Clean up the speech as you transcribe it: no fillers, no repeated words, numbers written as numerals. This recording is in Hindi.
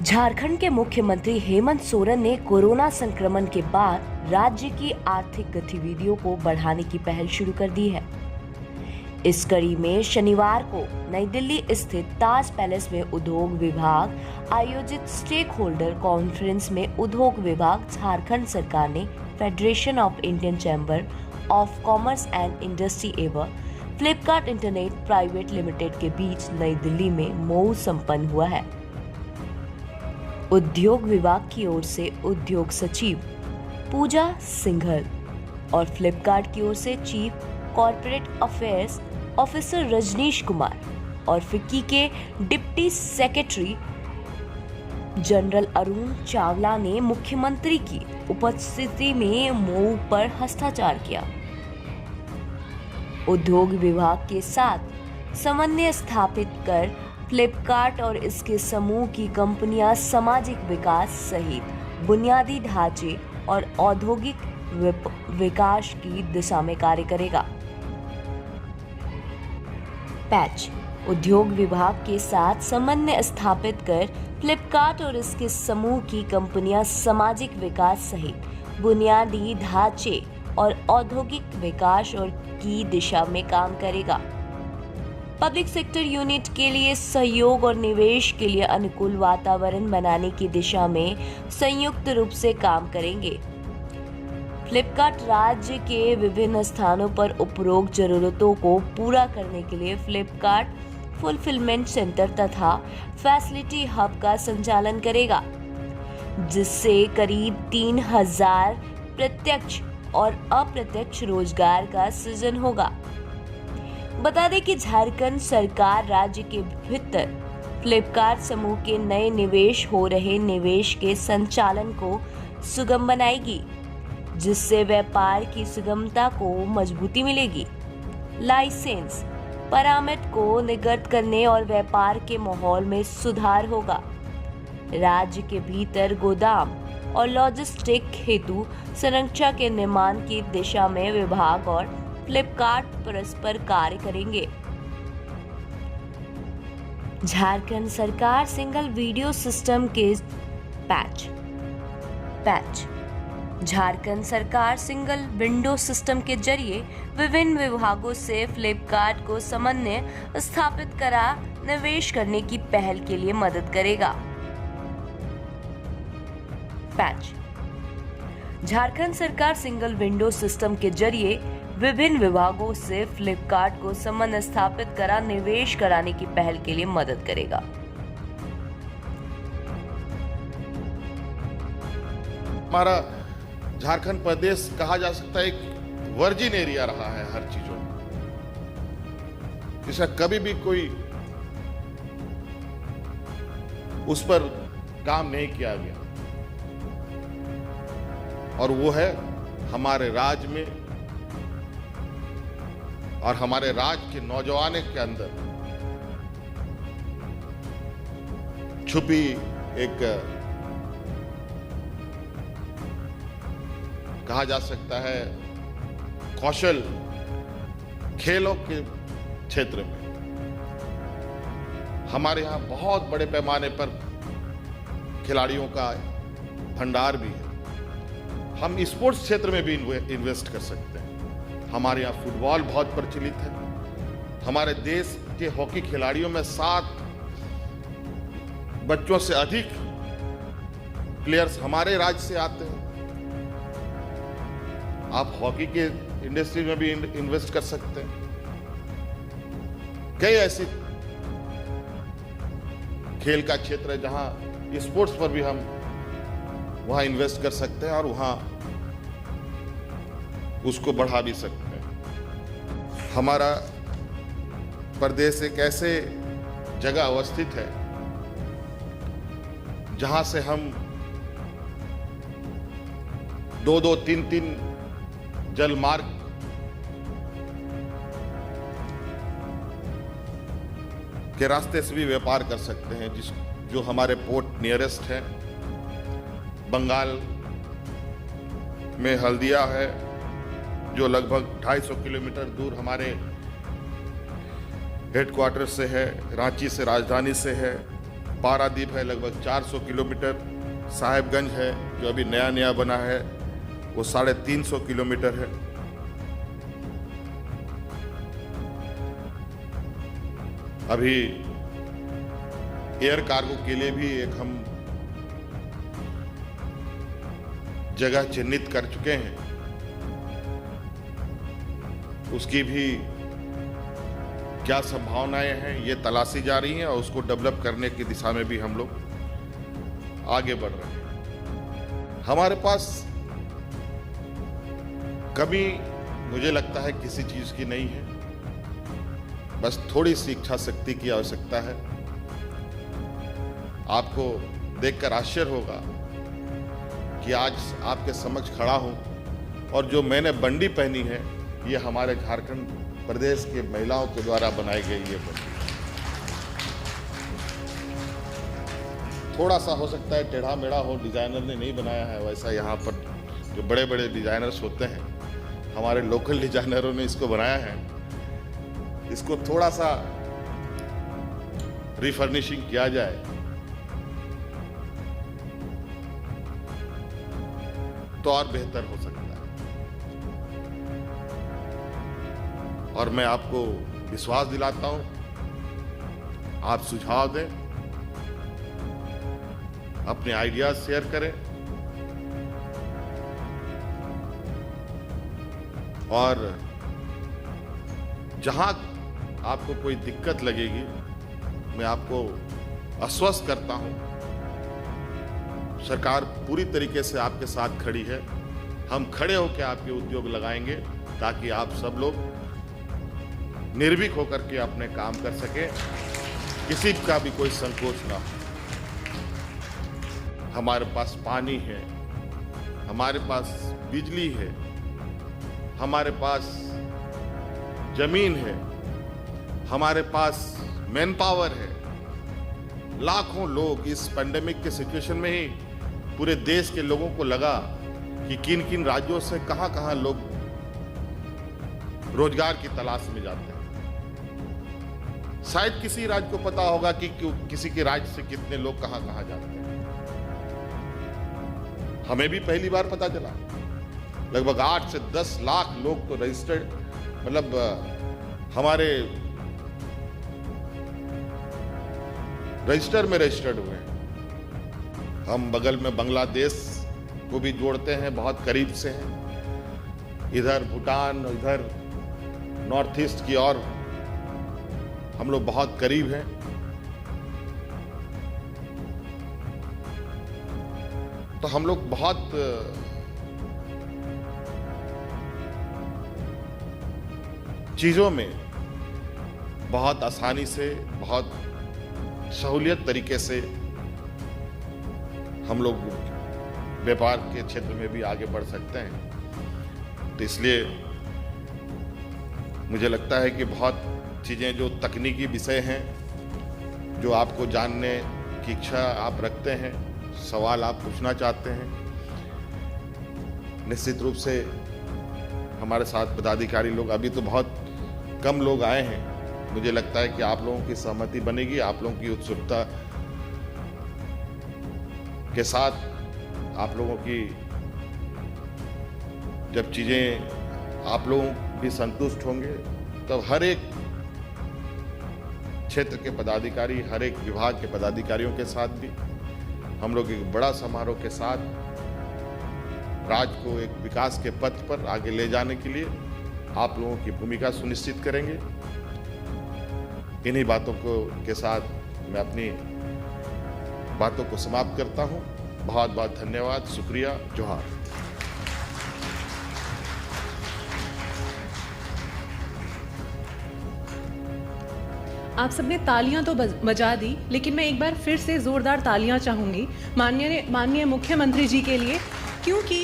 झारखंड के मुख्यमंत्री हेमंत सोरेन ने कोरोना संक्रमण के बाद राज्य की आर्थिक गतिविधियों को बढ़ाने की पहल शुरू कर दी है। इस कड़ी में शनिवार को नई दिल्ली स्थित ताज पैलेस में उद्योग विभाग आयोजित स्टेक होल्डर कॉन्फ्रेंस में उद्योग विभाग, झारखंड सरकार ने federation of Indian chamber of commerce and industry एवं फ्लिपकार्ट इंटरनेट प्राइवेट लिमिटेड के बीच नई दिल्ली में मऊ संपन्न हुआ है। उद्योग विभाग की ओर से उद्योग सचिव पूजा सिंघल और फ्लिपकार्ट की ओर से chief corporate affairs officer Rajnish Kumar और फिक्की के deputy secretary general Arun Chawla ने मुख्यमंत्री की उपस्थिति में मऊ पर हस्ताक्षर किया। उद्योग विभाग के साथ समन्वय स्थापित कर फ्लिपकार्ट और इसके समूह की कंपनियां सामाजिक विकास सहित बुनियादी ढांचे और औद्योगिक विकास की दिशा में कार्य करेगा। पैच उद्योग विभाग के साथ समन्वय स्थापित कर फ्लिपकार्ट और इसके समूह की कंपनियां सामाजिक विकास सहित बुनियादी ढांचे और औद्योगिक विकास और की दिशा में काम करेगा। पब्लिक सेक्टर यूनिट के लिए सहयोग और निवेश के लिए अनुकूल वातावरण बनाने की दिशा में संयुक्त रूप से काम करेंगे। फ्लिपकार्ट राज्य के विभिन्न स्थानों पर उपरोक्त जरूरतों को पूरा करने के लिए फ्लिपकार्ट फुलफिलमेंट सेंटर तथा फैसिलिटी हब का संचालन करेगा, जिससे करीब 3000 प्रत्यक्ष और अप्रत्यक्ष रोजगार का सृजन होगा। बता दें कि झारखंड सरकार राज्य के भीतर फ्लिपकार्ट समूह के नए निवेश हो रहे निवेश के संचालन को सुगम बनाएगी, जिससे व्यापार की सुगमता को मजबूती मिलेगी। लाइसेंस परामर्श को निर्गत करने और व्यापार के माहौल में सुधार होगा। राज्य के भीतर गोदाम और लॉजिस्टिक हेतु संरचना के निर्माण की दिशा में विभाग और फ्लिपकार्ट परस्पर कार्य करेंगे। झारखंड सरकार सिंगल वीडियो सिस्टम के पैच झारखंड सरकार सिंगल विंडो सिस्टम के जरिए विभिन्न विभागों से फ्लिपकार्ट को समन्वय स्थापित करा निवेश करने की पहल के लिए मदद करेगा। पैच झारखंड सरकार सिंगल विंडो सिस्टम के जरिए विभिन्न विभागों से फ्लिपकार्ट को समन्वय स्थापित करा निवेश कराने की पहल के लिए मदद करेगा। हमारा झारखंड प्रदेश कहा जा सकता है एक वर्जिन एरिया रहा है हर चीजों में। इसका कभी भी कोई उस पर काम नहीं किया गया, और वो है हमारे राज्य में और हमारे राज्य के नौजवानों के अंदर छुपी एक कहा जा सकता है कौशल खेलों के क्षेत्र में हमारे यहाँ बहुत बड़े पैमाने पर खिलाड़ियों का भंडार भी है। हम स्पोर्ट्स क्षेत्र में भी इन्वेस्ट कर सकते हैं। हमारे यहाँ फुटबॉल बहुत प्रचलित है। हमारे देश के हॉकी खिलाड़ियों में 7 बच्चों से अधिक प्लेयर्स हमारे राज्य से आते हैं। आप हॉकी के इंडस्ट्री में भी इन्वेस्ट कर सकते हैं। कई ऐसी खेल का क्षेत्र है जहां स्पोर्ट्स पर भी हम वहां इन्वेस्ट कर सकते हैं और वहां उसको बढ़ा भी सकते हैं। हमारा प्रदेश एक ऐसे जगह अवस्थित है जहां से हम 2-2, 3-3 जल मार्ग के रास्ते से भी व्यापार कर सकते हैं, जो हमारे पोर्ट नियरेस्ट है। बंगाल में हल्दिया है, जो लगभग 250 किलोमीटर दूर हमारे हेडक्वार्टर से है, रांची से, राजधानी से है। पारादीप है लगभग 400 किलोमीटर, साहेबगंज है जो अभी नया नया बना है वो 350 किलोमीटर है। अभी एयर कार्गो के लिए भी एक हम जगह चिन्हित कर चुके हैं, उसकी भी क्या संभावनाएं हैं ये तलाशी जा रही हैं और उसको डेवलप करने की दिशा में भी हम लोग आगे बढ़ रहे हैं। हमारे पास कमी मुझे लगता है किसी चीज की नहीं है, बस थोड़ी सी इच्छा शक्ति की आवश्यकता है। आपको देखकर आश्चर्य होगा कि आज आपके समक्ष खड़ा हूं और जो मैंने बंडी पहनी है ये हमारे झारखंड प्रदेश के महिलाओं के द्वारा बनाई गई ये बंडी। थोड़ा सा हो सकता है टेढ़ा मेढ़ा हो, डिजाइनर ने नहीं बनाया है वैसा। यहाँ पर जो बड़े बड़े डिजाइनर्स होते हैं, हमारे लोकल डिजाइनरों ने इसको बनाया है। इसको थोड़ा सा रिफर्निशिंग किया जाए तो और बेहतर हो सकता है। और मैं आपको विश्वास दिलाता हूं, आप सुझाव दें, अपने आइडियाज शेयर करें और जहां आपको कोई दिक्कत लगेगी मैं आपको आश्वस्त करता हूं, सरकार पूरी तरीके से आपके साथ खड़ी है। हम खड़े होकर आपके उद्योग लगाएंगे ताकि आप सब लोग निर्भीक होकर के अपने काम कर सके, किसी का भी कोई संकोच ना हो। हमारे पास पानी है, हमारे पास बिजली है, हमारे पास जमीन है, हमारे पास मैन पावर है। लाखों लोग इस पेंडेमिक के सिचुएशन में ही पूरे देश के लोगों को लगा कि किन किन राज्यों से कहां कहां लोग रोजगार की तलाश में जाते हैं। शायद किसी राज्य को पता होगा कि किसी के राज्य से कितने लोग कहां कहां जाते हैं। हमें भी पहली बार पता चला। लगभग 8 से 10 लाख लोग तो रजिस्टर्ड, मतलब हमारे रजिस्टर में रजिस्टर्ड हुए हैं। हम बगल में बांग्लादेश को भी जोड़ते हैं, बहुत करीब से हैं। इधर भूटान, इधर नॉर्थ ईस्ट की और हम लोग बहुत करीब हैं। तो हम लोग बहुत चीजों में बहुत आसानी से, बहुत सहूलियत तरीके से हम लोग व्यापार के क्षेत्र में भी आगे बढ़ सकते हैं। तो इसलिए मुझे लगता है कि बहुत चीज़ें जो तकनीकी विषय हैं, जो आपको जानने की इच्छा आप रखते हैं, सवाल आप पूछना चाहते हैं, निश्चित रूप से हमारे साथ पदाधिकारी लोग, अभी तो बहुत कम लोग आए हैं, मुझे लगता है कि आप लोगों की सहमति बनेगी, आप लोगों की उत्सुकता के साथ, आप लोगों की जब चीजें आप लोग भी संतुष्ट होंगे तब हर एक क्षेत्र के पदाधिकारी, हर एक विभाग के पदाधिकारियों के साथ भी हम लोग एक बड़ा समारोह के साथ राज्य को एक विकास के पथ पर आगे ले जाने के लिए आप लोगों की भूमिका सुनिश्चित करेंगे। इन्हीं बातों के साथ मैं अपनी बातों को समाप्त करता हूं। बहुत बहुत धन्यवाद, शुक्रिया, जोहार। आप सबने तालियां तो बजा दी, लेकिन मैं एक बार फिर से जोरदार तालियां चाहूंगी माननीय मुख्यमंत्री जी के लिए, क्योंकि